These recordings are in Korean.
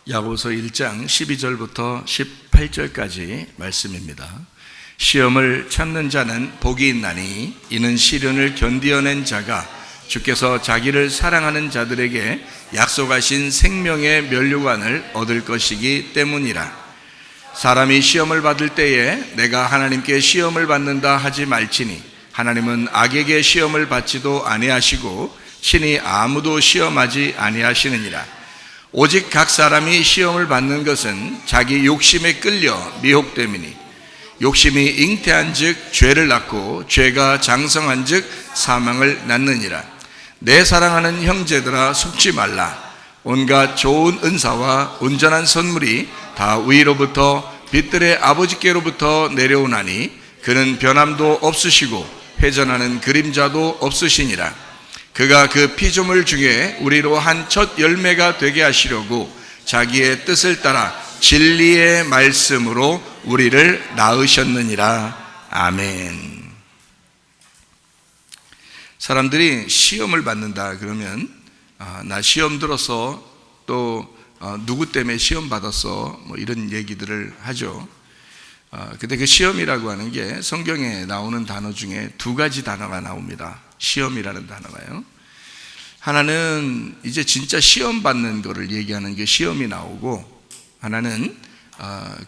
야고보서 1장 12절부터 18절까지 말씀입니다. 시험을 참는 자는 복이 있나니 이는 시련을 견디어낸 자가 주께서 자기를 사랑하는 자들에게 약속하신 생명의 면류관을 얻을 것이기 때문이라. 사람이 시험을 받을 때에 내가 하나님께 시험을 받는다 하지 말지니 하나님은 악에게 시험을 받지도 아니하시고 친히 아무도 시험하지 아니하시느니라. 오직 각 사람이 시험을 받는 것은 자기 욕심에 끌려 미혹됨이니 욕심이 잉태한 즉 죄를 낳고 죄가 장성한 즉 사망을 낳느니라. 내 사랑하는 형제들아 속지 말라. 온갖 좋은 은사와 온전한 선물이 다 위로부터 빛들의 아버지께로부터 내려오나니 그는 변함도 없으시고 회전하는 그림자도 없으시니라. 그가 그 피조물 중에 우리로 한 첫 열매가 되게 하시려고 자기의 뜻을 따라 진리의 말씀으로 우리를 낳으셨느니라. 아멘. 사람들이 시험을 받는다 그러면 나 시험 들었어, 또 누구 때문에 시험 받았어, 뭐 이런 얘기들을 하죠. 근데 그 시험이라고 하는 게 성경에 나오는 단어 중에 두 가지 단어가 나옵니다. 시험이라는 단어가요. 하나는 이제 진짜 시험 받는 거를 얘기하는 게 시험이 나오고, 하나는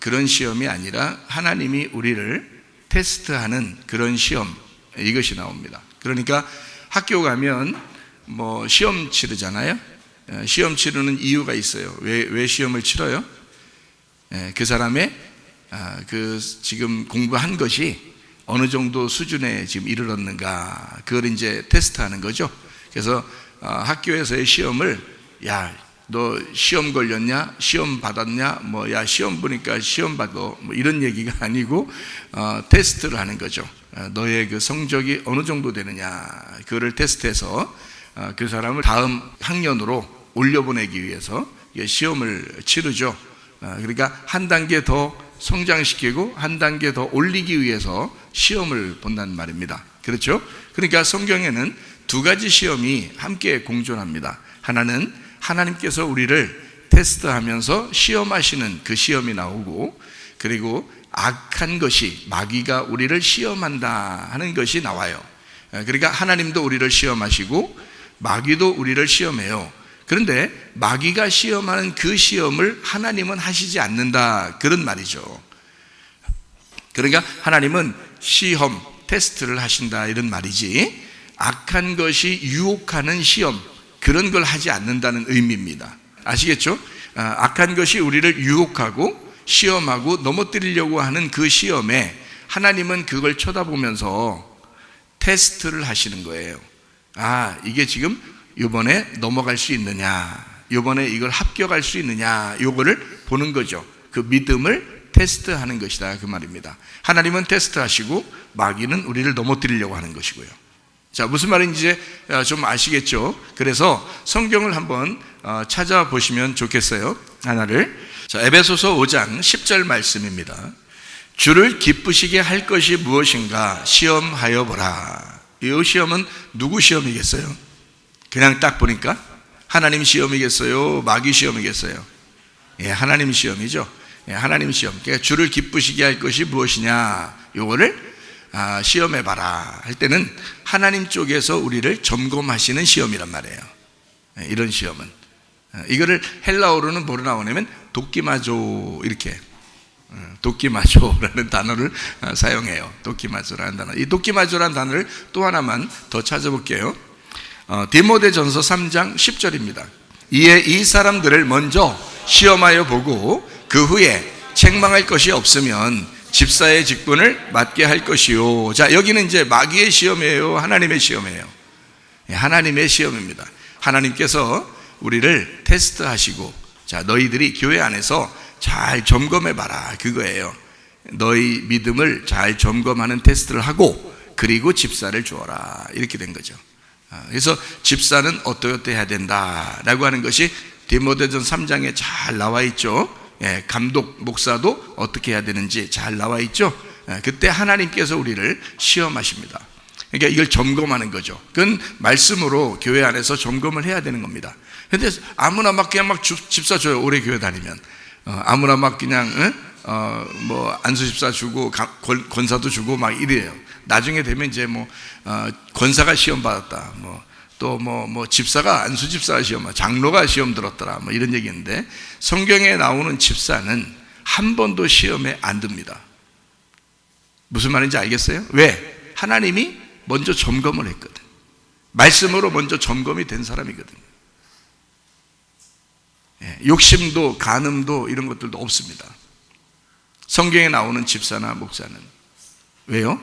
그런 시험이 아니라 하나님이 우리를 테스트하는 그런 시험, 이것이 나옵니다. 그러니까 학교 가면 뭐 시험 치르잖아요. 시험 치르는 이유가 있어요. 왜 시험을 치러요? 그 사람의 그 지금 공부한 것이 어느 정도 수준에 지금 이르렀는가, 그걸 이제 테스트하는 거죠. 그래서 학교에서의 시험을, 야, 너 시험 걸렸냐? 시험 받았냐? 뭐, 야, 시험 보니까 시험 받어. 뭐 이런 얘기가 아니고 테스트를 하는 거죠. 너의 그 성적이 어느 정도 되느냐, 그거를 테스트해서 그 사람을 다음 학년으로 올려보내기 위해서 시험을 치르죠. 그러니까 한 단계 더 성장시키고 한 단계 더 올리기 위해서 시험을 본다는 말입니다. 그렇죠? 그러니까 성경에는 두 가지 시험이 함께 공존합니다. 하나는 하나님께서 우리를 테스트하면서 시험하시는 그 시험이 나오고, 그리고 악한 것이, 마귀가 우리를 시험한다 하는 것이 나와요. 그러니까 하나님도 우리를 시험하시고 마귀도 우리를 시험해요. 그런데 마귀가 시험하는 그 시험을 하나님은 하시지 않는다, 그런 말이죠. 그러니까 하나님은 시험, 테스트를 하신다, 이런 말이지 악한 것이 유혹하는 시험, 그런 걸 하지 않는다는 의미입니다. 아시겠죠? 악한 것이 우리를 유혹하고 시험하고 넘어뜨리려고 하는 그 시험에 하나님은 그걸 쳐다보면서 테스트를 하시는 거예요. 이게 지금 이번에 넘어갈 수 있느냐, 이번에 이걸 합격할 수 있느냐, 요거를 보는 거죠. 그 믿음을 테스트하는 것이다, 그 말입니다. 하나님은 테스트하시고 마귀는 우리를 넘어뜨리려고 하는 것이고요. 자, 무슨 말인지 좀 아시겠죠? 그래서 성경을 한번 찾아보시면 좋겠어요. 하나를. 자, 에베소서 5장 10절 말씀입니다. 주를 기쁘시게 할 것이 무엇인가 시험하여 보라. 이 시험은 누구 시험이겠어요? 그냥 딱 보니까 하나님 시험이겠어요? 마귀 시험이겠어요? 하나님 시험이죠. 하나님 시험. 그러니까 주를 기쁘시게 할 것이 무엇이냐, 요거를 시험해봐라 할 때는 하나님 쪽에서 우리를 점검하시는 시험이란 말이에요. 이런 시험은, 이거를 헬라어로는 뭐로 나오냐면 도끼마조, 이렇게 도끼마조라는 단어를 사용해요. 도끼마조라는 단어. 이 도끼마조라는 단어를 또 하나만 더 찾아볼게요. 디모데전서 3장 10절입니다. 이에 이 사람들을 먼저 시험하여 보고 그 후에 책망할 것이 없으면 집사의 직분을 맡게 할 것이요. 자, 여기는 이제 마귀의 시험이에요, 하나님의 시험이에요? 하나님의 시험입니다. 하나님께서 우리를 테스트하시고, 자, 너희들이 교회 안에서 잘 점검해봐라, 그거예요. 너희 믿음을 잘 점검하는 테스트를 하고, 그리고 집사를 주어라, 이렇게 된 거죠. 그래서 집사는 어떻게 해야 된다라고 하는 것이 디모데전 3장에 잘 나와 있죠. 감독, 목사도 어떻게 해야 되는지 잘 나와 있죠. 그때 하나님께서 우리를 시험하십니다. 그러니까 이걸 점검하는 거죠. 그건 말씀으로 교회 안에서 점검을 해야 되는 겁니다. 근데 아무나 막 그냥 막 집사 줘요. 오래 교회 다니면 아무나 막 그냥 뭐 안수 집사 주고 권사도 주고 막 이래요. 나중에 되면 이제 뭐 권사가 시험 받았다, 뭐 또 뭐 집사가 안수 집사가 시험, 장로가 시험 들었더라, 뭐 이런 얘기인데, 성경에 나오는 집사는 한 번도 시험에 안 듭니다. 무슨 말인지 알겠어요? 왜? 하나님이 먼저 점검을 했거든. 말씀으로 먼저 점검이 된 사람이거든요. 욕심도 간음도 이런 것들도 없습니다. 성경에 나오는 집사나 목사는. 왜요?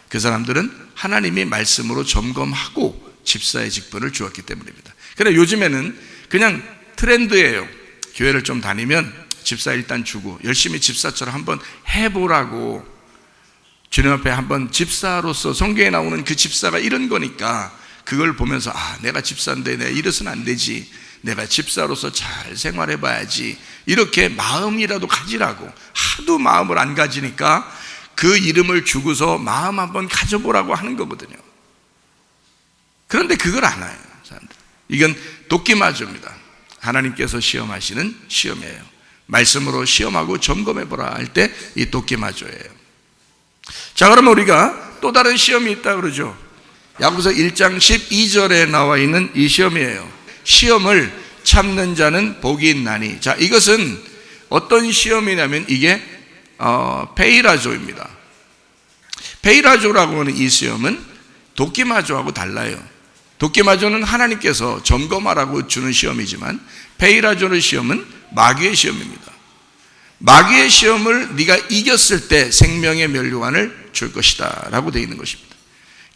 그 사람들은 하나님이 말씀으로 점검하고 집사의 직분을 주었기 때문입니다. 그런데 요즘에는 그냥 트렌드예요. 교회를 좀 다니면 집사 일단 주고 열심히 집사처럼 한번 해보라고, 주님 앞에 한번 집사로서 성경에 나오는 그 집사가 이런 거니까 그걸 보면서 내가 집사인데 내가 이래서는 안 되지, 내가 집사로서 잘 생활해 봐야지, 이렇게 마음이라도 가지라고. 하도 마음을 안 가지니까 그 이름을 주고서 마음 한번 가져보라고 하는 거거든요. 그런데 그걸 안 해요, 사람들. 이건 도끼마조입니다. 하나님께서 시험하시는 시험이에요. 말씀으로 시험하고 점검해 보라 할 때 이 도끼마조예요. 자, 그러면 우리가 또 다른 시험이 있다 그러죠. 야고보서 1장 12절에 나와 있는 이 시험이에요. 시험을 참는 자는 복이 있나니. 자, 이것은 어떤 시험이냐면 이게 페이라조입니다. 페이라조라고 하는 이 시험은 도끼마조하고 달라요. 도끼마조는 하나님께서 점검하라고 주는 시험이지만, 페이라조의 시험은 마귀의 시험입니다. 마귀의 시험을 네가 이겼을 때 생명의 면류관을 줄 것이다 라고 되어 있는 것입니다.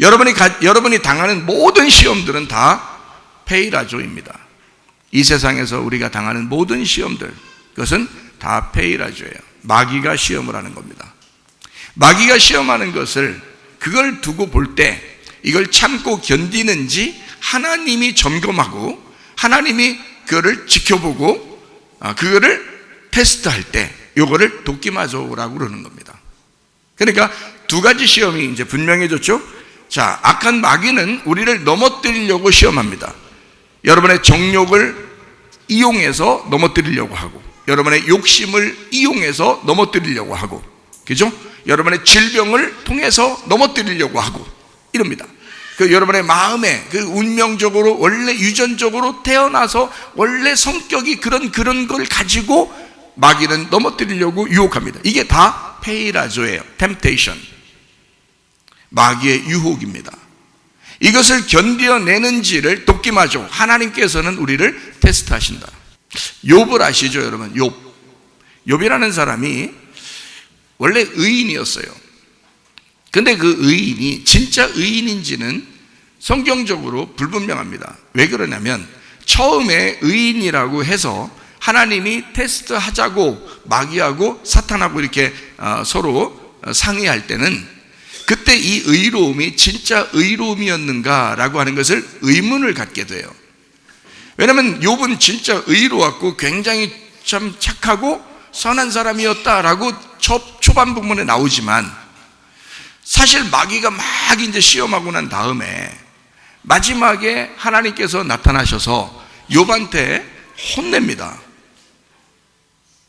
여러분이 당하는 모든 시험들은 다 페이라조입니다. 이 세상에서 우리가 당하는 모든 시험들, 그것은 다 페이라조예요. 마귀가 시험을 하는 겁니다. 마귀가 시험하는 것을, 그걸 두고 볼 때 이걸 참고 견디는지 하나님이 점검하고 하나님이 그거를 지켜보고 그거를 테스트할 때 이거를 도끼마조라고 그러는 겁니다. 그러니까 두 가지 시험이 이제 분명해졌죠. 자, 악한 마귀는 우리를 넘어뜨리려고 시험합니다. 여러분의 정욕을 이용해서 넘어뜨리려고 하고, 여러분의 욕심을 이용해서 넘어뜨리려고 하고, 그죠? 여러분의 질병을 통해서 넘어뜨리려고 하고 이럽니다. 그 여러분의 마음에 그 운명적으로 원래 유전적으로 태어나서 원래 성격이 그런 걸 가지고 마귀는 넘어뜨리려고 유혹합니다. 이게 다 페이라조예요. 템테이션, 마귀의 유혹입니다. 이것을 견뎌내는지를 도끼마조, 하나님께서는 우리를 테스트하신다. 욥을 아시죠, 여러분? 욥이라는 사람이 원래 의인이었어요. 근데 그 의인이 진짜 의인인지는 성경적으로 불분명합니다. 왜 그러냐면, 처음에 의인이라고 해서 하나님이 테스트하자고 마귀하고 사탄하고 이렇게 서로 상의할 때는, 그때 이 의로움이 진짜 의로움이었는가라고 하는 것을 의문을 갖게 돼요. 왜냐하면 욥은 진짜 의로웠고 굉장히 참 착하고 선한 사람이었다라고 초반 부분에 나오지만, 사실 마귀가 막 이제 시험하고 난 다음에 마지막에 하나님께서 나타나셔서 욥한테 혼냅니다.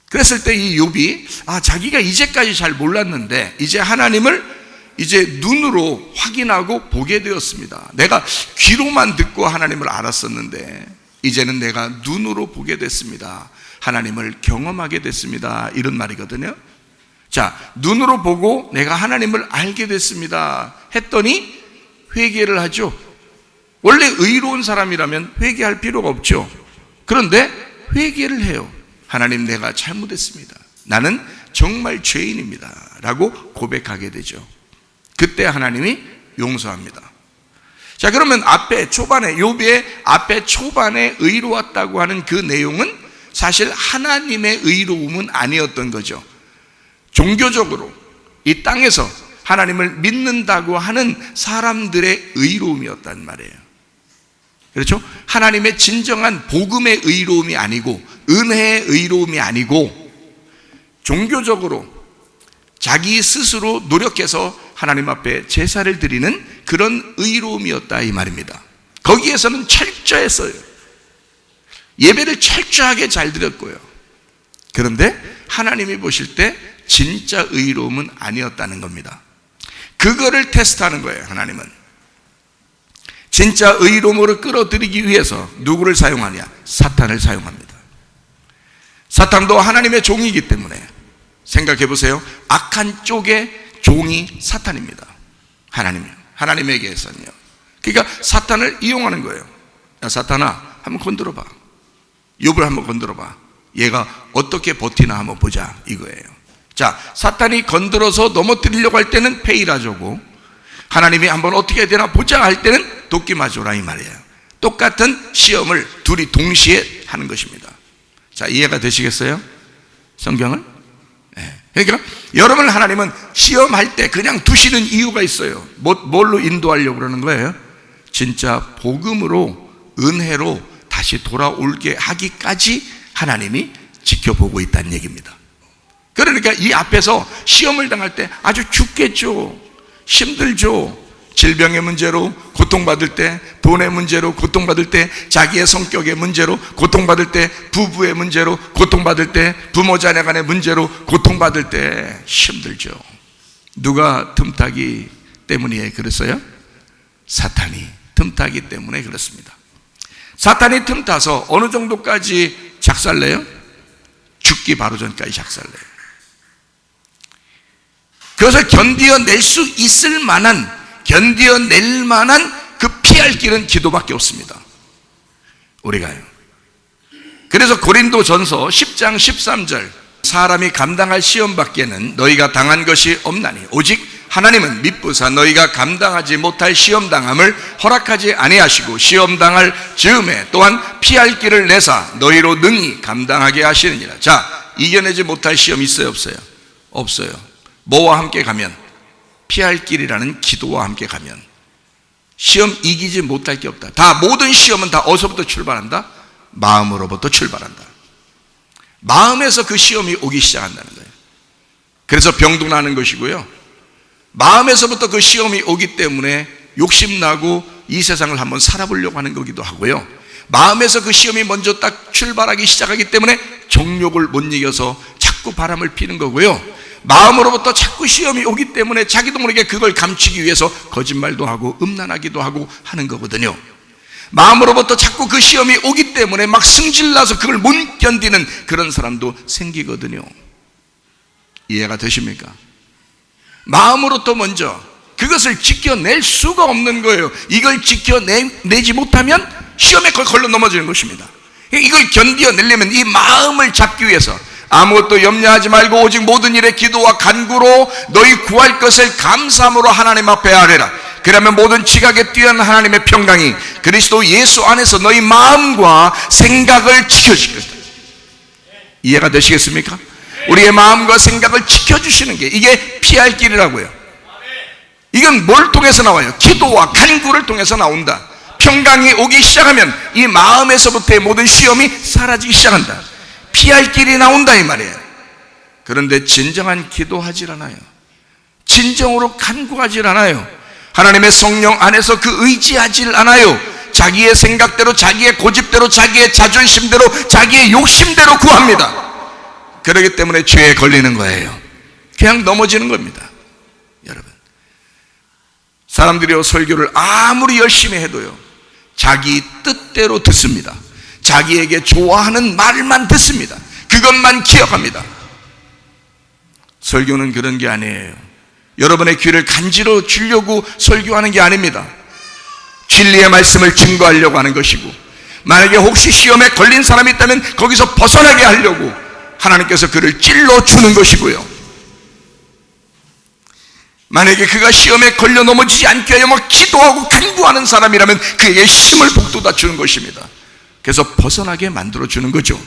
그랬을 때 이 욥이 자기가 이제까지 잘 몰랐는데 이제 하나님을 이제 눈으로 확인하고 보게 되었습니다. 내가 귀로만 듣고 하나님을 알았었는데 이제는 내가 눈으로 보게 됐습니다. 하나님을 경험하게 됐습니다. 이런 말이거든요. 자, 눈으로 보고 내가 하나님을 알게 됐습니다 했더니 회개를 하죠. 원래 의로운 사람이라면 회개할 필요가 없죠. 그런데 회개를 해요. 하나님, 내가 잘못했습니다. 나는 정말 죄인입니다 라고 고백하게 되죠. 그때 하나님이 용서합니다. 자, 그러면 욥의 앞에 초반에 의로웠다고 하는 그 내용은 사실 하나님의 의로움은 아니었던 거죠. 종교적으로 이 땅에서 하나님을 믿는다고 하는 사람들의 의로움이었단 말이에요. 그렇죠? 하나님의 진정한 복음의 의로움이 아니고, 은혜의 의로움이 아니고, 종교적으로 자기 스스로 노력해서 하나님 앞에 제사를 드리는 그런 의로움이었다 이 말입니다. 거기에서는 철저했어요. 예배를 철저하게 잘 드렸고요. 그런데 하나님이 보실 때 진짜 의로움은 아니었다는 겁니다. 그거를 테스트하는 거예요. 하나님은 진짜 의로움으로 끌어들이기 위해서 누구를 사용하냐? 사탄을 사용합니다. 사탄도 하나님의 종이기 때문에 생각해 보세요. 악한 쪽의 종이 사탄입니다. 하나님에게서는요. 그러니까 사탄을 이용하는 거예요. 야, 사탄아, 한번 건드려봐. 욥을 한번 건드려봐. 얘가 어떻게 버티나 한번 보자, 이거예요. 자, 사탄이 건드려서 넘어뜨리려고 할 때는 페이라조고, 하나님이 한번 어떻게 해야 되나 보자 할 때는 도끼마조라, 이 말이에요. 똑같은 시험을 둘이 동시에 하는 것입니다. 자, 이해가 되시겠어요? 성경을? 네. 그러니까 여러분을 하나님은 시험할 때 그냥 두시는 이유가 있어요. 뭘로 인도하려고 그러는 거예요? 진짜 복음으로, 은혜로 다시 돌아올게 하기까지 하나님이 지켜보고 있다는 얘기입니다. 그러니까 이 앞에서 시험을 당할 때 아주 죽겠죠. 힘들죠. 질병의 문제로 고통받을 때, 돈의 문제로 고통받을 때, 자기의 성격의 문제로 고통받을 때, 부부의 문제로 고통받을 때, 부모 자녀 간의 문제로 고통받을 때 힘들죠. 누가 틈타기 때문에 그랬어요? 사탄이 틈타기 때문에 그렇습니다. 사탄이 틈타서 어느 정도까지 작살내요? 죽기 바로 전까지 작살내요. 그것을 견디어낼 수 있을 만한, 견디어낼 만한 그 피할 길은 기도밖에 없습니다. 우리가요. 그래서 고린도전서 10장 13절, 사람이 감당할 시험 밖에는 너희가 당한 것이 없나니 오직 하나님은 미쁘사 너희가 감당하지 못할 시험 당함을 허락하지 아니하시고 시험 당할 즈음에 또한 피할 길을 내사 너희로 능히 감당하게 하시느니라. 자, 이겨내지 못할 시험 있어요, 없어요? 없어요. 뭐와 함께 가면? 피할 길이라는 기도와 함께 가면 시험 이기지 못할 게 없다. 다, 모든 시험은 다 어디서부터 출발한다? 마음으로부터 출발한다. 마음에서 그 시험이 오기 시작한다는 거예요. 그래서 병도 나는 것이고요, 마음에서부터 그 시험이 오기 때문에 욕심나고 이 세상을 한번 살아보려고 하는 거기도 하고요, 마음에서 그 시험이 먼저 딱 출발하기 시작하기 때문에 정욕을 못 이겨서 자꾸 바람을 피는 거고요, 마음으로부터 자꾸 시험이 오기 때문에 자기도 모르게 그걸 감추기 위해서 거짓말도 하고 음란하기도 하고 하는 거거든요. 마음으로부터 자꾸 그 시험이 오기 때문에 막 승질나서 그걸 못 견디는 그런 사람도 생기거든요. 이해가 되십니까? 마음으로부터 먼저 그것을 지켜낼 수가 없는 거예요. 이걸 지켜내지 못하면 시험에 걸러 넘어지는 것입니다. 이걸 견뎌내려면 이 마음을 잡기 위해서 아무것도 염려하지 말고 오직 모든 일에 기도와 간구로 너희 구할 것을 감사함으로 하나님 앞에 아뢰라. 그러면 모든 지각에 뛰어난 하나님의 평강이 그리스도 예수 안에서 너희 마음과 생각을 지켜줄 것이다. 이해가 되시겠습니까? 우리의 마음과 생각을 지켜주시는 게 이게 피할 길이라고요. 이건 뭘 통해서 나와요? 기도와 간구를 통해서 나온다. 평강이 오기 시작하면 이 마음에서부터의 모든 시험이 사라지기 시작한다. 피할 길이 나온다, 이 말이에요. 그런데 진정한 기도하질 않아요. 진정으로 간구하질 않아요. 하나님의 성령 안에서 그 의지하질 않아요. 자기의 생각대로, 자기의 고집대로, 자기의 자존심대로, 자기의 욕심대로 구합니다. 그렇기 때문에 죄에 걸리는 거예요. 그냥 넘어지는 겁니다. 여러분, 사람들이 설교를 아무리 열심히 해도요, 자기 뜻대로 듣습니다. 자기에게 좋아하는 말만 듣습니다. 그것만 기억합니다. 설교는 그런 게 아니에요. 여러분의 귀를 간지러 주려고 설교하는 게 아닙니다. 진리의 말씀을 증거하려고 하는 것이고, 만약에 혹시 시험에 걸린 사람이 있다면 거기서 벗어나게 하려고 하나님께서 그를 찔러주는 것이고요, 만약에 그가 시험에 걸려 넘어지지 않게 하여 막 기도하고 간구하는 사람이라면 그에게 힘을 북돋아 주는 것입니다. 그래서 벗어나게 만들어주는 거죠,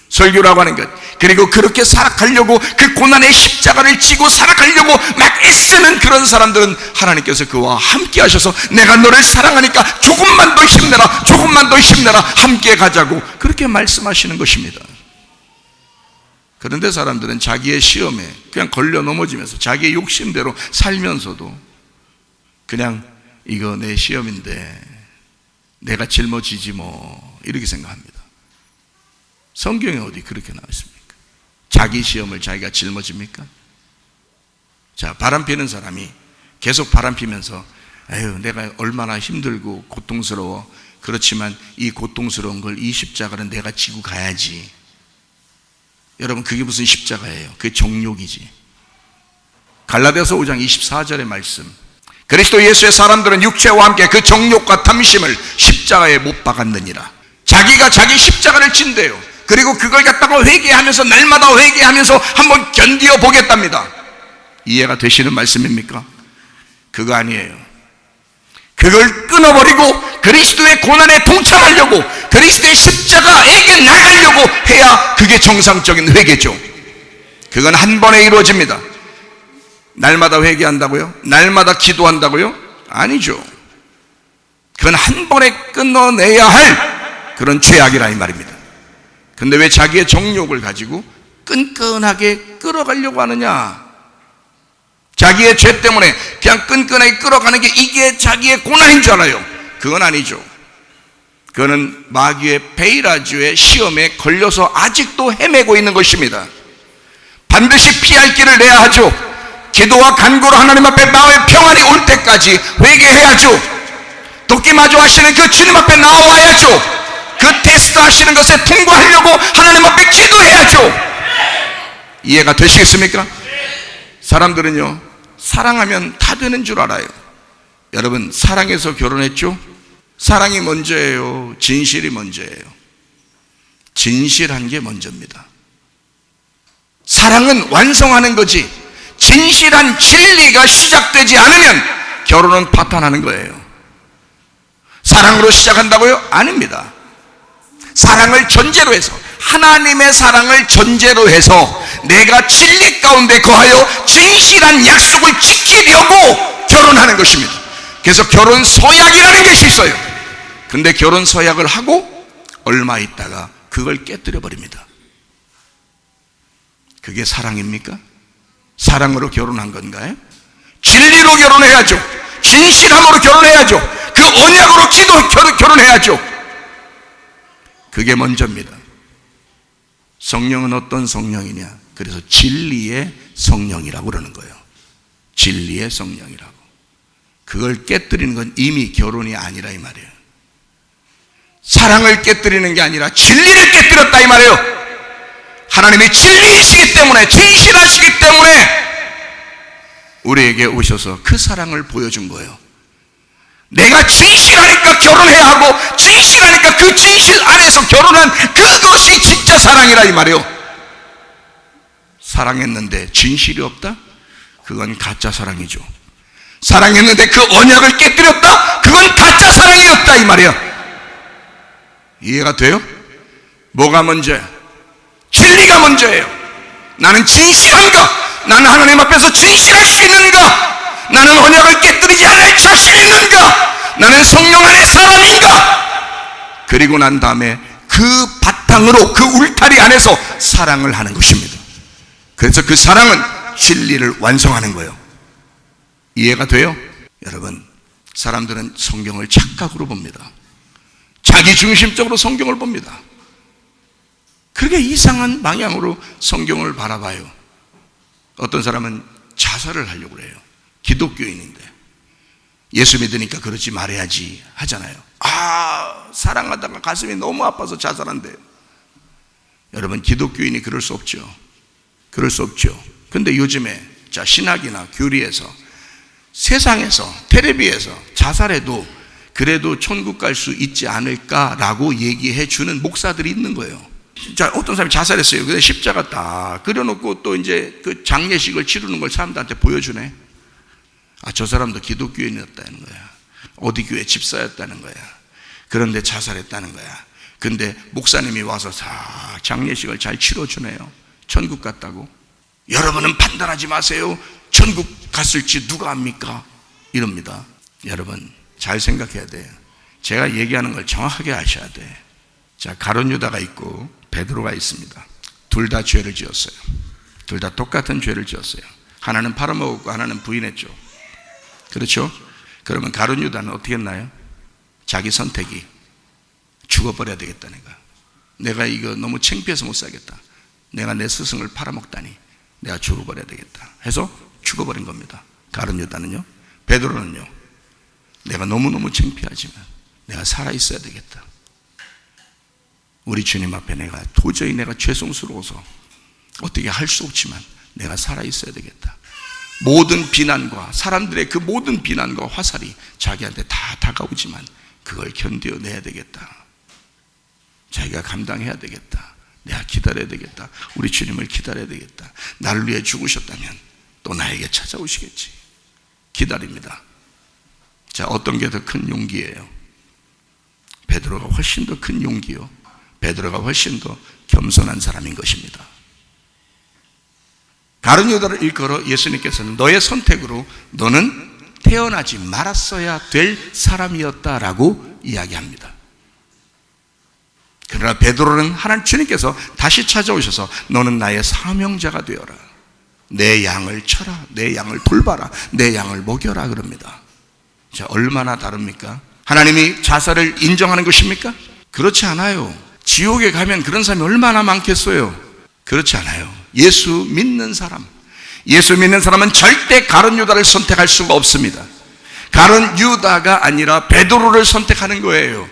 설교라고 하는 것. 그리고 그렇게 살아가려고, 그 고난의 십자가를 지고 살아가려고 막 애쓰는 그런 사람들은 하나님께서 그와 함께 하셔서 내가 너를 사랑하니까 조금만 더 힘내라, 조금만 더 힘내라, 함께 가자고 그렇게 말씀하시는 것입니다. 그런데 사람들은 자기의 시험에 그냥 걸려 넘어지면서 자기의 욕심대로 살면서도 그냥 이거 내 시험인데 내가 짊어지지 뭐, 이렇게 생각합니다. 성경에 어디 그렇게 나와 있습니까? 자기 시험을 자기가 짊어집니까? 자, 바람 피는 사람이 계속 바람 피면서 아유, 내가 얼마나 힘들고 고통스러워. 그렇지만 이 고통스러운 걸 이 십자가는 내가 지고 가야지. 여러분, 그게 무슨 십자가예요? 그게 정욕이지. 갈라디아서 5장 24절의 말씀, 그리스도 예수의 사람들은 육체와 함께 그 정욕과 탐심을 십자가에 못 박았느니라. 자기가 자기 십자가를 진대요. 그리고 그걸 갖다가 회개하면서, 날마다 회개하면서 한번 견디어 보겠답니다. 이해가 되시는 말씀입니까? 그거 아니에요. 그걸 끊어버리고 그리스도의 고난에 동참하려고, 그리스도의 십자가에게 나가려고 해야 그게 정상적인 회개죠. 그건 한 번에 이루어집니다. 날마다 회개한다고요? 날마다 기도한다고요? 아니죠. 그건 한 번에 끊어내야 할 그런 죄악이라 이 말입니다. 근데 왜 자기의 정욕을 가지고 끈끈하게 끌어가려고 하느냐? 자기의 죄 때문에 그냥 끈끈하게 끌어가는 게 이게 자기의 고난인 줄 알아요. 그건 아니죠. 그거는 마귀의 베일아주의 시험에 걸려서 아직도 헤매고 있는 것입니다. 반드시 피할 길을 내야 하죠. 기도와 간구로 하나님 앞에 마음의 평안이 올 때까지 회개해야죠. 돕기 마저 하시는 그 주님 앞에 나와야죠. 그 테스트 하시는 것에 통과하려고 하나님 앞에 기도해야죠. 이해가 되시겠습니까? 사람들은요, 사랑하면 다 되는 줄 알아요. 여러분, 사랑해서 결혼했죠? 사랑이 먼저예요? 진실이 먼저예요? 진실한 게 먼저입니다. 사랑은 완성하는 거지, 진실한 진리가 시작되지 않으면 결혼은 파탄하는 거예요. 사랑으로 시작한다고요? 아닙니다. 사랑을 전제로 해서, 하나님의 사랑을 전제로 해서 내가 진리 가운데 거하여 진실한 약속을 지키려고 결혼하는 것입니다. 그래서 결혼 서약이라는 것이 있어요. 근데 결혼 서약을 하고 얼마 있다가 그걸 깨뜨려 버립니다. 그게 사랑입니까? 사랑으로 결혼한 건가요? 진리로 결혼해야죠. 진실함으로 결혼해야죠. 그 언약으로 결혼해야죠. 그게 먼저입니다. 성령은 어떤 성령이냐? 그래서 진리의 성령이라고 그러는 거예요. 진리의 성령이라고. 그걸 깨뜨리는 건 이미 결혼이 아니라 이 말이에요. 사랑을 깨뜨리는 게 아니라 진리를 깨뜨렸다 이 말이에요. 하나님이 진리이시기 때문에, 진실하시기 때문에 우리에게 오셔서 그 사랑을 보여준 거예요. 내가 진실하니까 결혼해야 하고, 진실하니까 그 진실 안에서 결혼한 그것이 진짜 사랑이라 이 말이에요. 사랑했는데 진실이 없다? 그건 가짜 사랑이죠. 사랑했는데 그 언약을 깨뜨렸다? 그건 가짜 사랑이었다 이 말이에요. 이해가 돼요? 뭐가 먼저야? 진리가 먼저예요. 나는 진실한가? 나는 하나님 앞에서 진실할 수 있는가? 나는 언약을 깨뜨리지 않을 자신 있는가? 나는 성령 안의 사람인가? 그리고 난 다음에 그 바탕으로, 그 울타리 안에서 사랑을 하는 것입니다. 그래서 그 사랑은 진리를 완성하는 거예요. 이해가 돼요? 여러분, 사람들은 성경을 착각으로 봅니다. 자기중심적으로 성경을 봅니다. 그렇게 이상한 방향으로 성경을 바라봐요. 어떤 사람은 자살을 하려고 그래요. 기독교인인데 예수 믿으니까 그러지 말아야지 하잖아요. 사랑하다가 가슴이 너무 아파서 자살한대요. 여러분, 기독교인이 그럴 수 없죠. 그럴 수 없죠. 근데 요즘에 신학이나 교리에서, 세상에서, 텔레비에서 자살해도 그래도 천국 갈 수 있지 않을까라고 얘기해 주는 목사들이 있는 거예요. 자, 어떤 사람이 자살했어요. 근데 십자가 딱 그려놓고 또 이제 그 장례식을 치르는 걸 사람들한테 보여주네. 저 사람도 기독교인이었다는 거야. 어디 교회 집사였다는 거야. 그런데 자살했다는 거야. 근데 목사님이 와서 싹 장례식을 잘 치러주네요. 천국 갔다고. 여러분은 판단하지 마세요. 천국 갔을지 누가 압니까? 이럽니다. 여러분, 잘 생각해야 돼요. 제가 얘기하는 걸 정확하게 아셔야 돼. 자, 가룟 유다가 있고 베드로가 있습니다. 둘 다 죄를 지었어요. 둘 다 똑같은 죄를 지었어요. 하나는 팔아먹었고 하나는 부인했죠. 그렇죠? 그러면 가룟 유다는 어떻게 했나요? 자기 선택이 죽어버려야 되겠다는 거야. 내가 이거 너무 창피해서 못 살겠다. 내가 내 스승을 팔아먹다니 내가 죽어버려야 되겠다 해서 죽어버린 겁니다. 가룟 유다는요. 베드로는요. 내가 너무너무 창피하지만 내가 살아있어야 되겠다. 우리 주님 앞에 내가 도저히 내가 죄송스러워서 어떻게 할 수 없지만 내가 살아있어야 되겠다. 모든 비난과 사람들의 그 모든 비난과 화살이 자기한테 다 다가오지만 그걸 견뎌내야 되겠다. 자기가 감당해야 되겠다. 내가 기다려야 되겠다. 우리 주님을 기다려야 되겠다. 나를 위해 죽으셨다면 또 나에게 찾아오시겠지. 기다립니다. 자, 어떤 게 더 큰 용기예요? 베드로가 훨씬 더 큰 용기요. 베드로가 훨씬 더 겸손한 사람인 것입니다. 가룟 유다를 일컬어 예수님께서는 너의 선택으로 너는 태어나지 말았어야 될 사람이었다라고 이야기합니다. 그러나 베드로는 하나님 주님께서 다시 찾아오셔서 너는 나의 사명자가 되어라. 내 양을 쳐라. 내 양을 돌봐라. 내 양을 먹여라 그럽니다. 자, 얼마나 다릅니까? 하나님이 자살을 인정하는 것입니까? 그렇지 않아요. 지옥에 가면 그런 사람이 얼마나 많겠어요? 그렇지 않아요. 예수 믿는 사람은 절대 가룟 유다를 선택할 수가 없습니다. 가룟 유다가 아니라 베드로를 선택하는 거예요.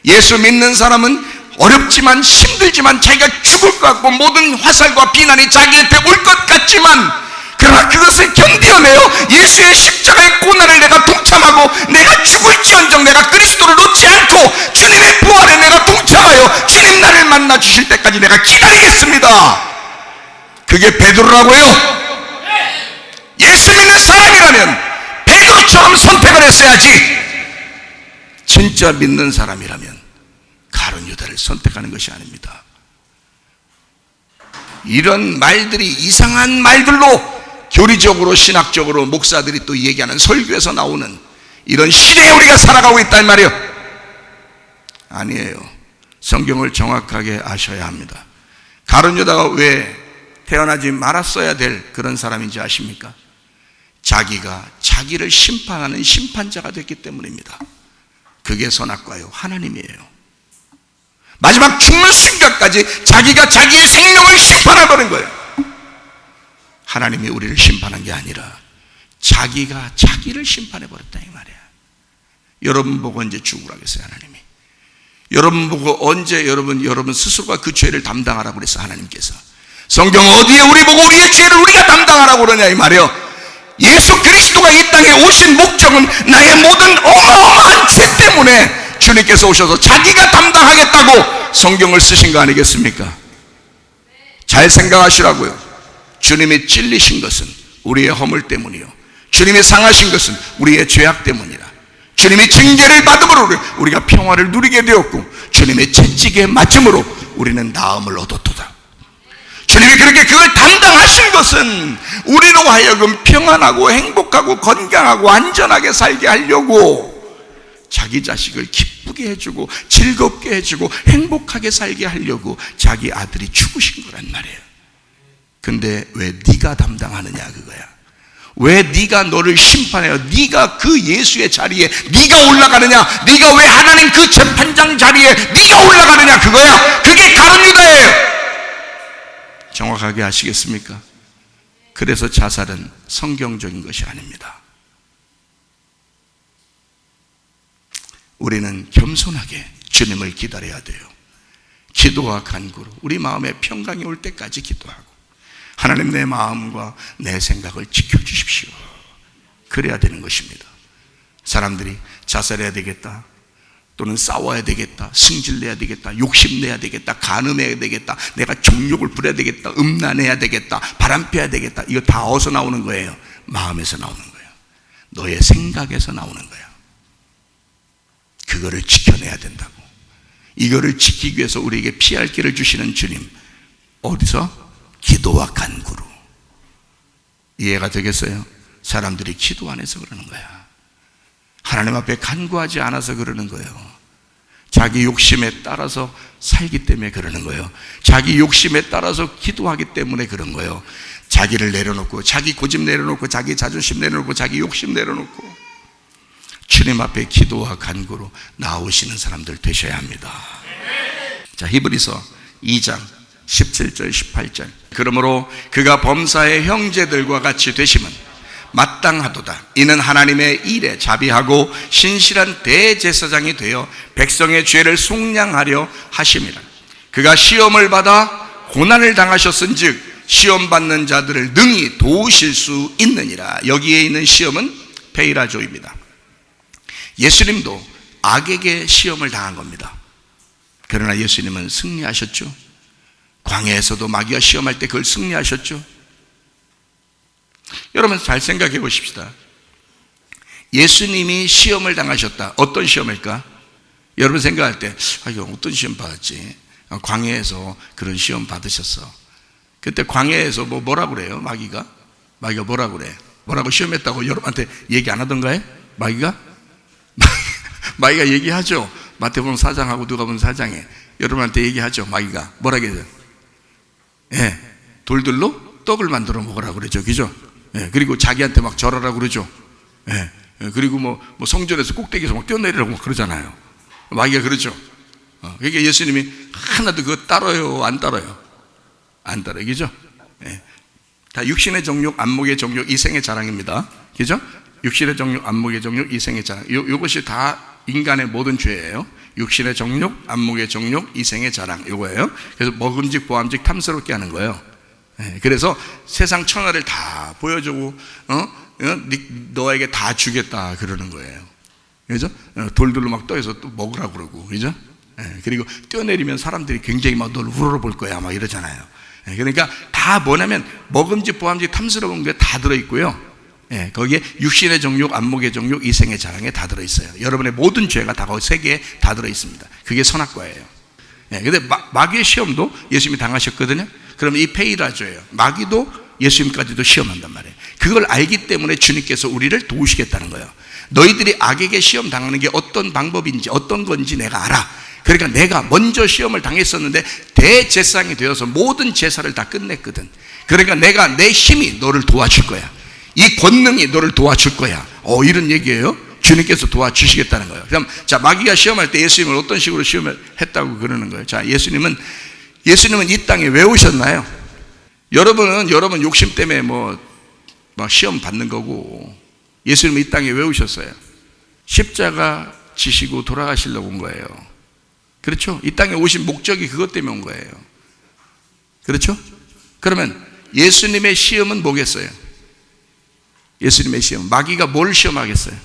예수 믿는 사람은 어렵지만 힘들지만 자기가 죽을 것 같고 모든 화살과 비난이 자기한테 올 것 같지만 그러나 그것을 견뎌내어 예수의 십자가의 고난을 내가 동참하고 내가 죽을지언정 내가 그리스도를 놓지 않고 주님의 부활에 내가 동참하여 주님 나를 만나 주실 때까지 내가 기다리겠습니다. 그게 베드로라고요. 예수 믿는 사람이라면 베드로처럼 선택을 했어야지. 진짜 믿는 사람이라면 가룟 유다를 선택하는 것이 아닙니다. 이런 말들이 이상한 말들로 교리적으로 신학적으로 목사들이 또 얘기하는 설교에서 나오는 이런 시대에 우리가 살아가고 있단 말이에요. 아니에요. 성경을 정확하게 아셔야 합니다. 가룟 유다가 왜 태어나지 말았어야 될 그런 사람인지 아십니까? 자기가 자기를 심판하는 심판자가 됐기 때문입니다. 그게 선악과요. 하나님이에요. 마지막 죽는 순간까지 자기가 자기의 생명을 심판해버린 거예요. 하나님이 우리를 심판한 게 아니라 자기가 자기를 심판해버렸다 이 말이야. 여러분 보고 언제 죽으라겠어요 하나님이? 여러분 보고 언제 여러분 스스로가 그 죄를 담당하라고 그랬어 하나님께서? 성경 어디에 우리 보고 우리의 죄를 우리가 담당하라고 그러냐 이 말이에요. 예수 그리스도가 이 땅에 오신 목적은 나의 모든 어마어마한 죄 때문에 주님께서 오셔서 자기가 담당하겠다고 성경을 쓰신 거 아니겠습니까? 잘 생각하시라고요. 주님이 찔리신 것은 우리의 허물 때문이요, 주님이 상하신 것은 우리의 죄악 때문이라. 주님이 징계를 받음으로 우리가 평화를 누리게 되었고 주님의 채찍에 맞음으로 우리는 나음을 얻었도다. 주님이 그렇게 그걸 담당하신 것은 우리로 하여금 평안하고 행복하고 건강하고 안전하게 살게 하려고 자기 자식을 기쁘게 해주고 즐겁게 해주고 행복하게 살게 하려고 자기 아들이 죽으신 거란 말이에요. 근데 왜 네가 담당하느냐 그거야. 왜 네가 너를 심판해요? 네가 그 예수의 자리에 네가 올라가느냐? 네가 왜 하나님 그 재판장 자리에 네가 올라가느냐 그거야. 그게 가룟 유다예요. 정확하게 아시겠습니까? 그래서 자살은 성경적인 것이 아닙니다. 우리는 겸손하게 주님을 기다려야 돼요. 기도와 간구로 우리 마음에 평강이 올 때까지 기도하고 하나님 내 마음과 내 생각을 지켜주십시오. 그래야 되는 것입니다. 사람들이 자살해야 되겠다, 또는 싸워야 되겠다, 승질내야 되겠다, 욕심내야 되겠다, 간음해야 되겠다, 내가 정욕을 부려야 되겠다, 음란해야 되겠다, 바람펴야 되겠다, 이거 다 어디서 나오는 거예요? 마음에서 나오는 거예요. 너의 생각에서 나오는 거예요. 그거를 지켜내야 된다고. 이거를 지키기 위해서 우리에게 피할 길을 주시는 주님, 어디서? 기도와 간구로. 이해가 되겠어요? 사람들이 기도 안 해서 그러는 거야. 하나님 앞에 간구하지 않아서 그러는 거예요. 자기 욕심에 따라서 살기 때문에 그러는 거예요. 자기 욕심에 따라서 기도하기 때문에 그런 거예요. 자기를 내려놓고, 자기 고집 내려놓고, 자기 자존심 내려놓고, 자기 욕심 내려놓고 주님 앞에 기도와 간구로 나오시는 사람들 되셔야 합니다. 자, 히브리서 2장 17절 18절. 그러므로 그가 범사의 형제들과 같이 되심은 마땅하도다. 이는 하나님의 일에 자비하고 신실한 대제사장이 되어 백성의 죄를 속량하려 하심이라. 그가 시험을 받아 고난을 당하셨은즉 시험 받는 자들을 능히 도우실 수 있느니라. 여기에 있는 시험은 페이라조입니다. 예수님도 악에게 시험을 당한 겁니다. 그러나 예수님은 승리하셨죠. 광야에서도 마귀가 시험할 때 그걸 승리하셨죠. 여러분 잘 생각해 보십시다. 예수님이 시험을 당하셨다. 어떤 시험일까? 여러분 생각할 때 이거 어떤 시험 받았지? 광야에서 그런 시험 받으셨어. 그때 광야에서 뭐라고 그래요? 마귀가 뭐라고 그래? 뭐라고 시험했다고 여러분한테 얘기 안 하던가요? 마귀가 얘기하죠. 마태복음 4장하고 누가복음 4장에 여러분한테 얘기하죠. 마귀가 뭐라고 해요? 예, 돌들로 떡을 만들어 먹으라고 그러죠. 그죠? 예, 그리고 자기한테 막 절하라고 그러죠. 예, 그리고 뭐 성전에서 꼭대기에서 막 뛰어내리라고 막 그러잖아요. 마귀가 그러죠. 그러니까 예수님이 하나도 그거 따라요? 안 따라요? 안 따라요. 그죠? 예. 다 육신의 정욕, 안목의 정욕, 이생의 자랑입니다. 그죠? 육신의 정욕, 안목의 정욕, 이생의 자랑. 요것이 다 인간의 모든 죄예요. 육신의 정욕, 안목의 정욕, 이생의 자랑. 요거예요. 그래서 먹음직, 보암직, 탐스럽게 하는 거예요. 예. 그래서 세상 천하를 다 보여주고, 너에게 다 주겠다 그러는 거예요. 그죠? 돌들로 막 떠서 또 먹으라고 그러고, 그죠? 예. 그리고 뛰어내리면 사람들이 굉장히 막 널 우러러볼 거야, 막 이러잖아요. 예. 그러니까 다 뭐냐면 먹음직, 보암직, 탐스러운 게 다 들어있고요. 예, 거기에 육신의 정욕, 안목의 정욕, 이생의 자랑에 다 들어있어요. 여러분의 모든 죄가 다 거기 세 개에 다 들어있습니다. 그게 선악과예요. 예, 근데 마귀의 시험도 예수님이 당하셨거든요. 그럼 이 페이라조예요. 마귀도 예수님까지도 시험한단 말이에요. 그걸 알기 때문에 주님께서 우리를 도우시겠다는 거예요. 너희들이 악에게 시험 당하는 게 어떤 방법인지 어떤 건지 내가 알아. 그러니까 내가 먼저 시험을 당했었는데 대제사장이 되어서 모든 제사를 다 끝냈거든. 그러니까 내가 내 힘이 너를 도와줄 거야. 이 권능이 너를 도와줄 거야. 이런 얘기예요. 주님께서 도와주시겠다는 거예요. 그럼 자, 마귀가 시험할 때 예수님을 어떤 식으로 시험을 했다고 그러는 거예요. 자, 예수님은 이 땅에 왜 오셨나요? 여러분 욕심 때문에 막 시험 받는 거고, 예수님은 이 땅에 왜 오셨어요? 십자가 지시고 돌아가시려고 온 거예요. 그렇죠? 이 땅에 오신 목적이 그것 때문에 온 거예요. 그렇죠? 그러면 예수님의 시험은 뭐겠어요? 예수님의 시험, 마귀가 뭘 시험하겠어요?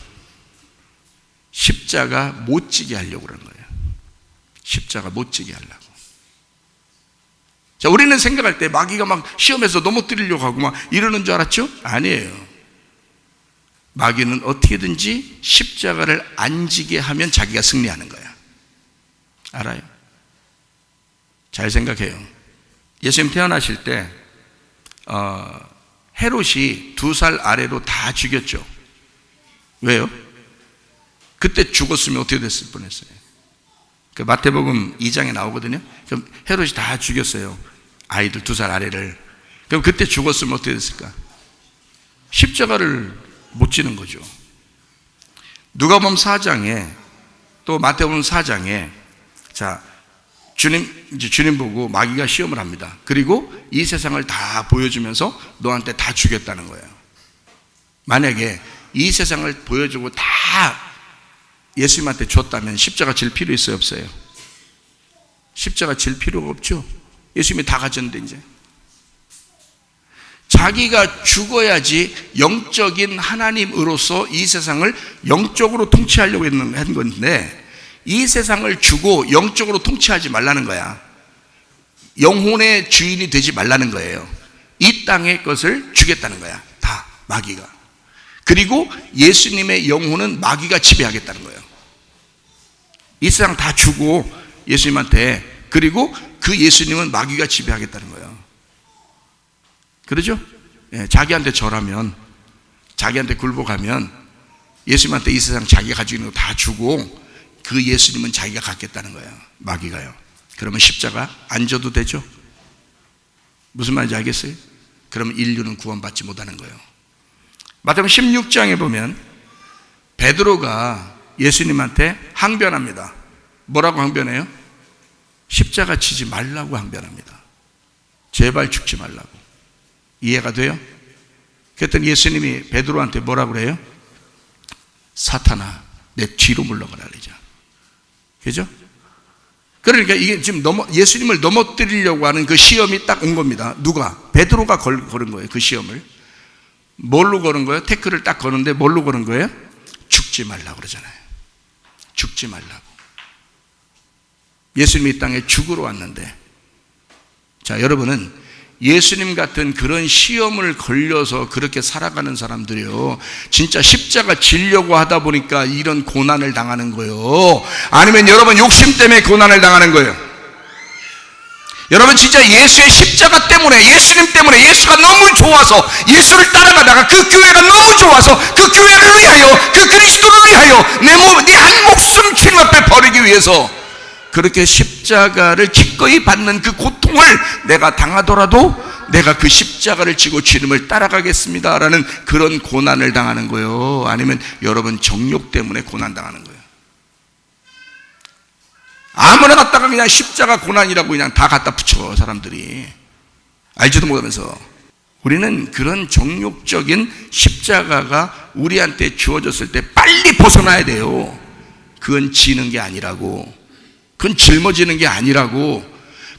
십자가 못 지게 하려고 그러는 거예요. 십자가 못 지게 하려고. 자, 우리는 생각할 때 마귀가 막 시험에서 넘어뜨리려고 하고 막 이러는 줄 알았죠? 아니에요. 마귀는 어떻게든지 십자가를 안 지게 하면 자기가 승리하는 거야. 알아요? 잘 생각해요. 예수님 태어나실 때 헤롯이 2살 아래로 다 죽였죠. 왜요? 그때 죽었으면 어떻게 됐을 뻔했어요? 그 마태복음 2장에 나오거든요. 그럼 헤롯이 다 죽였어요. 아이들 2살 아래를. 그럼 그때 죽었으면 어떻게 됐을까? 십자가를 못 지는 거죠. 누가복음 4장에 또 마태복음 4장에 자, 주님 보고 마귀가 시험을 합니다. 그리고 이 세상을 다 보여주면서 너한테 다 주겠다는 거예요. 만약에 이 세상을 보여주고 다 예수님한테 줬다면 십자가 질 필요 있어요, 없어요? 십자가 질 필요가 없죠. 예수님이 다 가졌는데 이제 자기가 죽어야지 영적인 하나님으로서 이 세상을 영적으로 통치하려고 한 건데, 이 세상을 주고 영적으로 통치하지 말라는 거야. 영혼의 주인이 되지 말라는 거예요. 이 땅의 것을 주겠다는 거야, 다 마귀가. 그리고 예수님의 영혼은 마귀가 지배하겠다는 거예요. 이 세상 다 주고 예수님한테, 그리고 그 예수님은 마귀가 지배하겠다는 거예요. 그러죠? 예, 자기한테 절하면, 자기한테 굴복하면 예수님한테 이 세상 자기가 가지고 있는 거 다 주고 그 예수님은 자기가 갖겠다는 거예요, 마귀가요. 그러면 십자가 안 져도 되죠? 무슨 말인지 알겠어요? 그러면 인류는 구원받지 못하는 거예요. 마태복음 16장에 보면 베드로가 예수님한테 항변합니다. 뭐라고 항변해요? 십자가 치지 말라고 항변합니다. 제발 죽지 말라고. 이해가 돼요? 그랬더니 예수님이 베드로한테 뭐라고 그래요? 사탄아, 내 뒤로 물러가라 그러죠. 그죠? 그러니까 이게 지금 예수님을 넘어뜨리려고 하는 그 시험이 딱 온 겁니다. 누가? 베드로가 걸은 거예요. 그 시험을. 뭘로 걸은 거예요? 태클을 딱 거는데 뭘로 걸은 거예요? 죽지 말라고 그러잖아요. 죽지 말라고. 예수님이 이 땅에 죽으러 왔는데, 자, 여러분은 예수님 같은 그런 시험을 걸려서 그렇게 살아가는 사람들이요, 진짜 십자가 지려고 하다 보니까 이런 고난을 당하는 거예요. 아니면 여러분 욕심 때문에 고난을 당하는 거예요. 여러분 진짜 예수의 십자가 때문에, 예수님 때문에, 예수가 너무 좋아서 예수를 따라가다가 그 교회가 너무 좋아서 그 교회를 위하여, 그 그리스도를 위하여 내 한 목숨 주님 앞에 버리기 위해서 그렇게 십자가를 기꺼이 받는 그 고통을 내가 당하더라도 내가 그 십자가를 지고 주님을 따라가겠습니다 라는 그런 고난을 당하는 거예요. 아니면 여러분 정욕 때문에 고난 당하는 거예요. 아무나 갖다가 그냥 십자가 고난이라고 그냥 다 갖다 붙여, 사람들이. 알지도 못하면서. 우리는 그런 정욕적인 십자가가 우리한테 주어졌을 때 빨리 벗어나야 돼요. 그건 지는 게 아니라고. 그건 짊어지는 게 아니라고.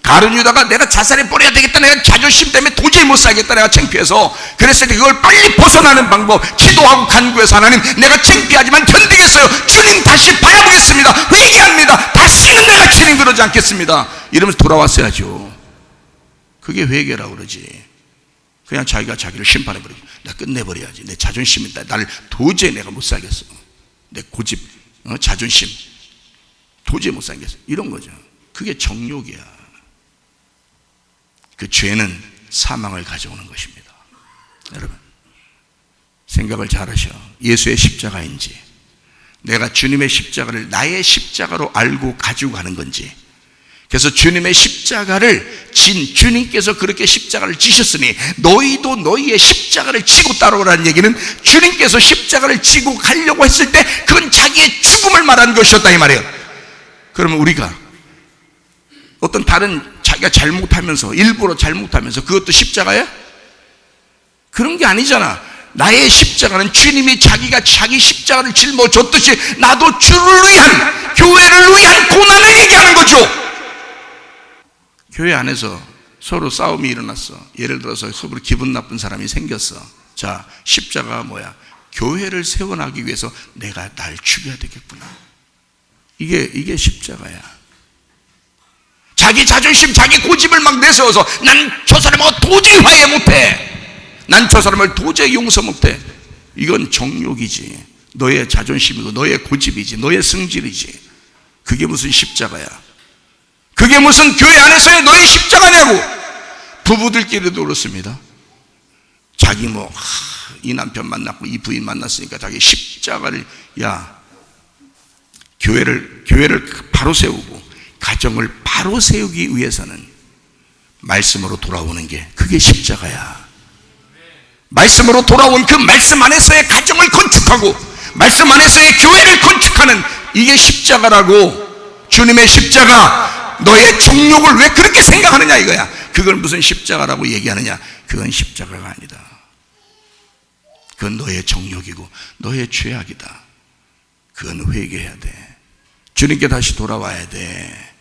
가룟 유다가 내가 자살해 버려야 되겠다, 내가 자존심 때문에 도저히 못 살겠다, 내가 창피해서. 그랬을 때 그걸 빨리 벗어나는 방법, 기도하고 간구해서 하나님, 내가 창피하지만 견디겠어요. 주님 다시 바라보겠습니다. 회개합니다. 다시는 내가 주님 그러지 않겠습니다. 이러면서 돌아왔어야죠. 그게 회개라고 그러지. 그냥 자기가 자기를 심판해버리고 나 끝내버려야지. 내 자존심이 나를 도저히 내가 못 살겠어. 내 고집, 자존심 도저히 못 살겠어. 이런 거죠. 그게 정욕이야. 그 죄는 사망을 가져오는 것입니다. 여러분 생각을 잘하셔. 예수의 십자가인지, 내가 주님의 십자가를 나의 십자가로 알고 가지고 가는 건지. 그래서 주님의 십자가를 진 주님께서 그렇게 십자가를 지셨으니 너희도 너희의 십자가를 지고 따라오라는 얘기는 주님께서 십자가를 지고 가려고 했을 때 그건 자기의 죽음을 말하는 것이었다 이 말이에요. 그러면 우리가 어떤 다른 자기가 잘못하면서, 일부러 잘못하면서 그것도 십자가야? 그런 게 아니잖아. 나의 십자가는 주님이 자기가 자기 십자가를 짊어졌듯이 나도 주를 위한, 교회를 위한 고난을 얘기하는 거죠. 교회 안에서 서로 싸움이 일어났어. 예를 들어서 서로 기분 나쁜 사람이 생겼어. 자, 십자가가 뭐야? 교회를 세워나가기 위해서 내가 날 죽여야 되겠구나. 이게 십자가야. 자기 자존심, 자기 고집을 막 내세워서 난 저 사람하고 도저히 화해 못해, 난 저 사람을 도저히 용서 못해. 이건 정욕이지. 너의 자존심이고 너의 고집이지, 너의 승질이지. 그게 무슨 십자가야? 그게 무슨 교회 안에서의 너의 십자가냐고. 부부들끼리도 그렇습니다. 자기 이 남편 만났고 이 부인 만났으니까 자기 십자가를, 야, 교회를 바로 세우고 가정을 바로 세우기 위해서는 말씀으로 돌아오는 게, 그게 십자가야. 말씀으로 돌아온 그 말씀 안에서의 가정을 건축하고 말씀 안에서의 교회를 건축하는, 이게 십자가라고. 주님의 십자가, 너의 정욕을 왜 그렇게 생각하느냐 이거야. 그걸 무슨 십자가라고 얘기하느냐. 그건 십자가가 아니다. 그건 너의 정욕이고 너의 죄악이다. 그건 회개해야 돼. 주님께 다시 돌아와야 돼.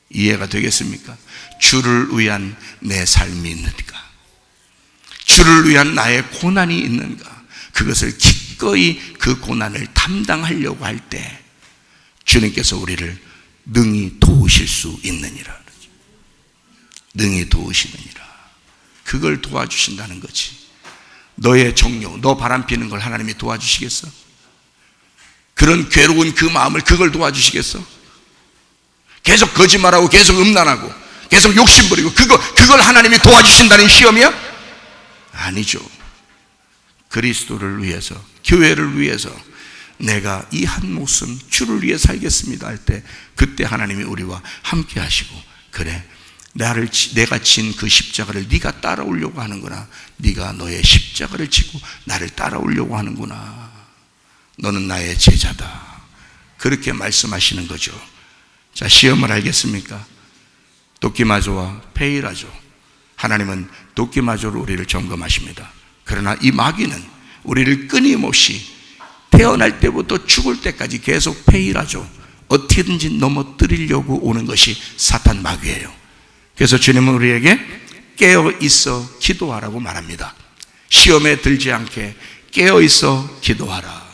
이해가 되겠습니까? 주를 위한 내 삶이 있는가? 주를 위한 나의 고난이 있는가? 그것을 기꺼이 그 고난을 담당하려고 할 때 주님께서 우리를 능히 도우실 수 있느니라. 능히 도우시느니라. 그걸 도와주신다는 거지. 너의 정욕, 너 바람피는 걸 하나님이 도와주시겠어? 그런 괴로운 그 마음을, 그걸 도와주시겠어? 계속 거짓말하고 계속 음란하고 계속 욕심부리고 그걸 하나님이 도와주신다는 시험이야? 아니죠. 그리스도를 위해서, 교회를 위해서 내가 이 한 목숨 주를 위해 살겠습니다 할 때, 그때 하나님이 우리와 함께 하시고, 그래, 내가 진 그 십자가를 네가 따라오려고 하는구나. 네가 너의 십자가를 지고 나를 따라오려고 하는구나. 너는 나의 제자다. 그렇게 말씀하시는 거죠. 자, 시험을 알겠습니까? 도끼마저와 페이라죠. 하나님은 도끼마저로 우리를 점검하십니다. 그러나 이 마귀는 우리를 끊임없이 태어날 때부터 죽을 때까지 계속 페이라죠. 어떻게든지 넘어뜨리려고 오는 것이 사탄 마귀예요. 그래서 주님은 우리에게 깨어 있어 기도하라고 말합니다. 시험에 들지 않게 깨어 있어 기도하라.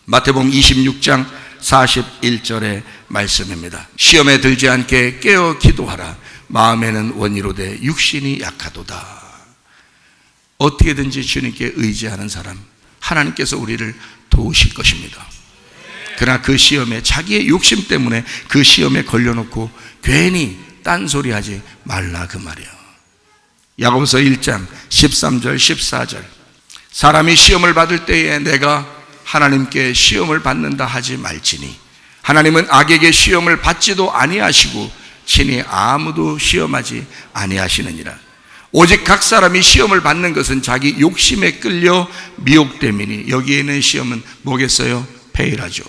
마태복음 26장 41절의 말씀입니다. 시험에 들지 않게 깨어 기도하라. 마음에는 원이로되 육신이 약하도다. 어떻게든지 주님께 의지하는 사람, 하나님께서 우리를 도우실 것입니다. 그러나 그 시험에, 자기의 욕심 때문에 그 시험에 걸려놓고 괜히 딴소리하지 말라 그 말이에요. 야고보서 1장 13절 14절, 사람이 시험을 받을 때에 내가 하나님께 시험을 받는다 하지 말지니 하나님은 악에게 시험을 받지도 아니하시고 친히 아무도 시험하지 아니하시느니라. 오직 각 사람이 시험을 받는 것은 자기 욕심에 끌려 미혹됨이니 여기에 있는 시험은 뭐겠어요? 페이라죠.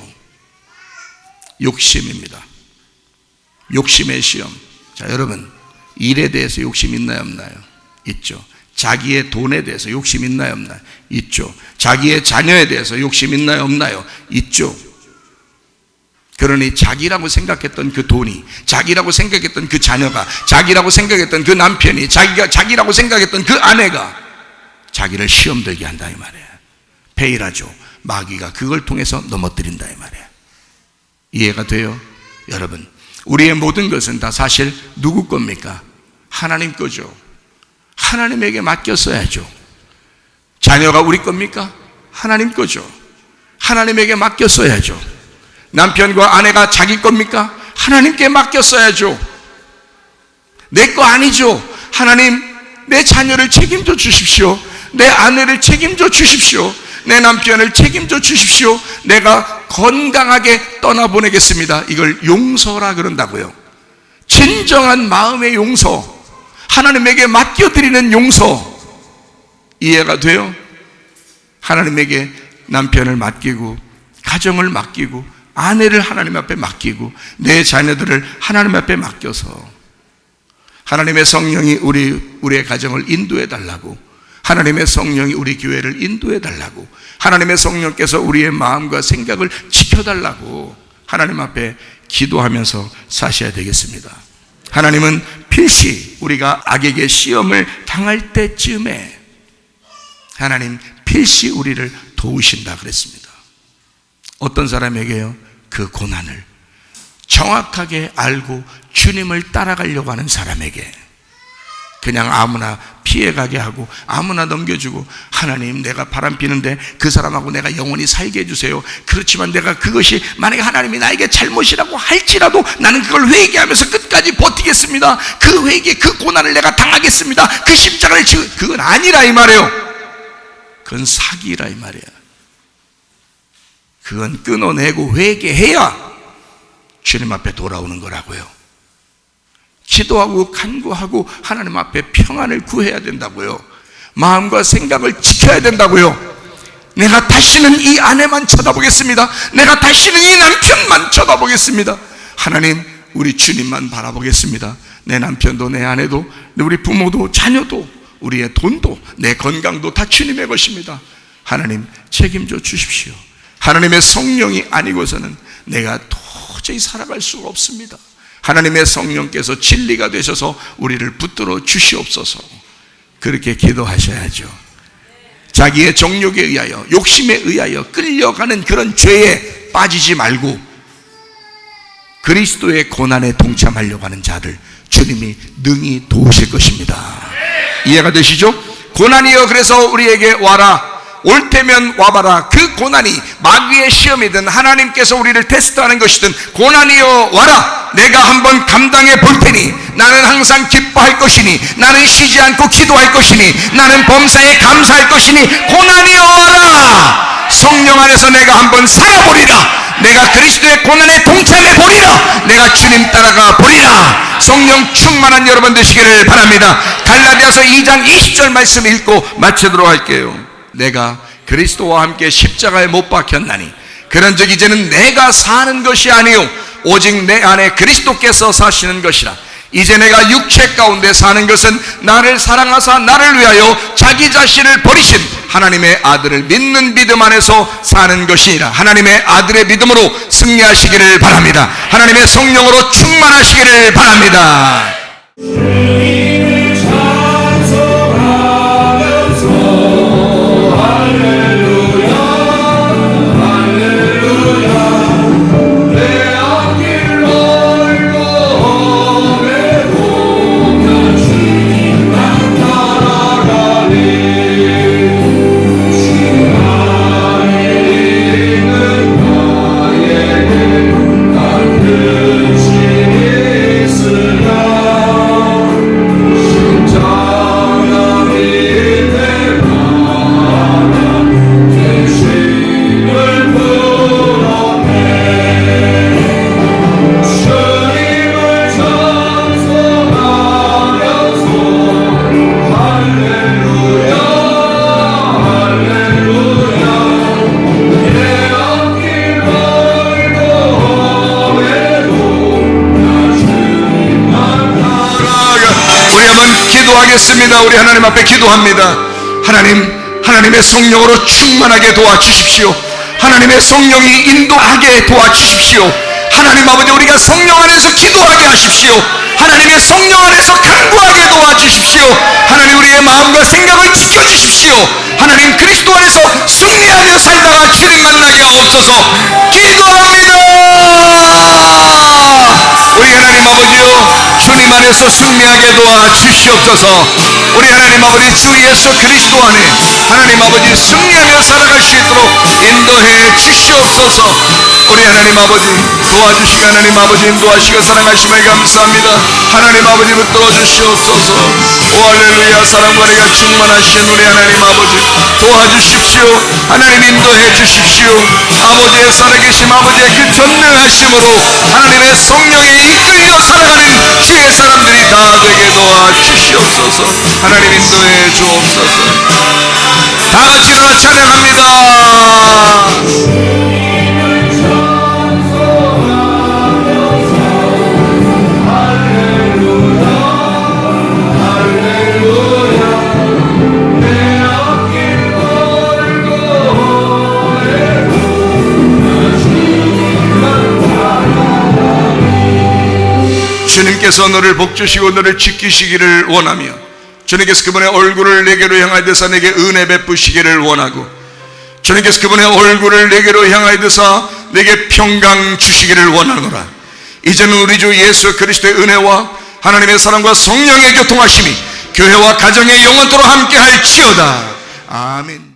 욕심입니다. 욕심의 시험. 자, 여러분, 일에 대해서 욕심 있나요, 없나요? 있죠. 자기의 돈에 대해서 욕심 있나요, 없나요? 있죠. 자기의 자녀에 대해서 욕심 있나요, 없나요? 있죠. 그러니 자기라고 생각했던 그 돈이, 자기라고 생각했던 그 자녀가, 자기라고 생각했던 그 남편이, 자기라고 생각했던 그 아내가 자기를 시험 들게 한다 이 말이에요. 페이라죠. 마귀가 그걸 통해서 넘어뜨린다 이 말이에요. 이해가 돼요? 여러분, 우리의 모든 것은 다 사실 누구 겁니까? 하나님 거죠. 하나님에게 맡겼어야죠. 자녀가 우리 겁니까? 하나님 거죠. 하나님에게 맡겼어야죠. 남편과 아내가 자기 겁니까? 하나님께 맡겼어야죠. 내 거 아니죠. 하나님, 내 자녀를 책임져 주십시오. 내 아내를 책임져 주십시오. 내 남편을 책임져 주십시오. 내가 건강하게 떠나보내겠습니다. 이걸 용서라 그런다고요. 진정한 마음의 용서, 하나님에게 맡겨드리는 용서. 이해가 돼요? 하나님에게 남편을 맡기고, 가정을 맡기고, 아내를 하나님 앞에 맡기고, 내 자녀들을 하나님 앞에 맡겨서 하나님의 성령이 우리의 가정을 인도해 달라고, 하나님의 성령이 우리 교회를 인도해 달라고, 하나님의 성령께서 우리의 마음과 생각을 지켜달라고 하나님 앞에 기도하면서 사셔야 되겠습니다. 하나님은 필시 우리가 악에게 시험을 당할 때쯤에 하나님 필시 우리를 도우신다 그랬습니다. 어떤 사람에게요? 그 고난을 정확하게 알고 주님을 따라가려고 하는 사람에게 그냥 아무나 피해가게 하고 아무나 넘겨주고, 하나님 내가 바람피는데 그 사람하고 내가 영원히 살게 해주세요. 그렇지만 내가 그것이 만약에 하나님이 나에게 잘못이라고 할지라도 나는 그걸 회개하면서 끝까지 버티겠습니다. 그 회개, 그 고난을 내가 당하겠습니다. 그 십자가를 지고, 그건 아니라 이 말이에요. 그건 사기라 이 말이야. 그건 끊어내고 회개해야 주님 앞에 돌아오는 거라고요. 기도하고 간구하고 하나님 앞에 평안을 구해야 된다고요. 마음과 생각을 지켜야 된다고요. 내가 다시는 이 아내만 쳐다보겠습니다. 내가 다시는 이 남편만 쳐다보겠습니다. 하나님, 우리 주님만 바라보겠습니다. 내 남편도 내 아내도 우리 부모도 자녀도 우리의 돈도 내 건강도 다 주님의 것입니다. 하나님 책임져 주십시오. 하나님의 성령이 아니고서는 내가 도저히 살아갈 수가 없습니다. 하나님의 성령께서 진리가 되셔서 우리를 붙들어 주시옵소서. 그렇게 기도하셔야죠. 자기의 정욕에 의하여, 욕심에 의하여 끌려가는 그런 죄에 빠지지 말고 그리스도의 고난에 동참하려고 하는 자들 주님이 능히 도우실 것입니다. 이해가 되시죠? 고난이여 그래서 우리에게 와라. 올 테면 와봐라. 그 고난이 마귀의 시험이든 하나님께서 우리를 테스트하는 것이든 고난이여 와라. 내가 한번 감당해 볼 테니 나는 항상 기뻐할 것이니 나는 쉬지 않고 기도할 것이니 나는 범사에 감사할 것이니 고난이여 와라. 성령 안에서 내가 한번 살아보리라. 내가 그리스도의 고난에 동참해 보리라. 내가 주님 따라가 보리라. 성령 충만한 여러분 되시기를 바랍니다. 갈라디아서 2장 20절 말씀 읽고 마치도록 할게요. 내가 그리스도와 함께 십자가에 못 박혔나니 그런즉 이제는 내가 사는 것이 아니요 오직 내 안에 그리스도께서 사시는 것이라. 이제 내가 육체 가운데 사는 것은 나를 사랑하사 나를 위하여 자기 자신을 버리신 하나님의 아들을 믿는 믿음 안에서 사는 것이니라. 하나님의 아들의 믿음으로 승리하시기를 바랍니다. 하나님의 성령으로 충만하시기를 바랍니다. 기도하겠습니다. 우리 하나님 앞에 기도합니다. 하나님의 성령으로 충만하게 도와주십시오. 하나님의 성령이 인도하게 도와주십시오. 하나님 아버지, 우리가 성령 안에서 기도하게 하십시오. 하나님의 성령 안에서 간구하게 도와주십시오. 하나님, 우리의 마음과 생각을 지켜주십시오. 하나님, 그리스도 안에서 승리하며 살다가 주님 만나게 하옵소서. 기도합니다. 우리 하나님 아버지요, 주님 안에서 승리하게 도와주시옵소서. 우리 하나님 아버지, 주 예수 그리스도 안에 하나님 아버지 승리하며 살아갈 수 있도록 인도해 주시옵소서. 우리 하나님 아버지 도와주시고, 하나님 아버지 인도하시고 사랑하심을 감사합니다. 하나님 아버지 붙들어 주시옵소서. 오 할렐루야. 사랑과 은혜가 충만하신 우리 하나님 아버지 도와주십시오. 하나님 인도해 주십시오. 아버지의 살아계심, 아버지의 그 전능하심으로 하나님의 성령에 이끌려 살아가는 주의 사람들이 다 되게 도와주시옵소서. 하나님 인도해 주옵소서. 다 같이 일어나 찬양합니다. 주님께서 너를 복주시고 너를 지키시기를 원하며, 주님께서 그분의 얼굴을 내게로 향하여 드사 내게 은혜 베푸시기를 원하고, 주님께서 그분의 얼굴을 내게로 향하여 드사 내게 평강 주시기를 원하노라. 이제는 우리 주 예수 그리스도의 은혜와 하나님의 사랑과 성령의 교통하심이 교회와 가정에 영원토록 함께할지어다. 아멘.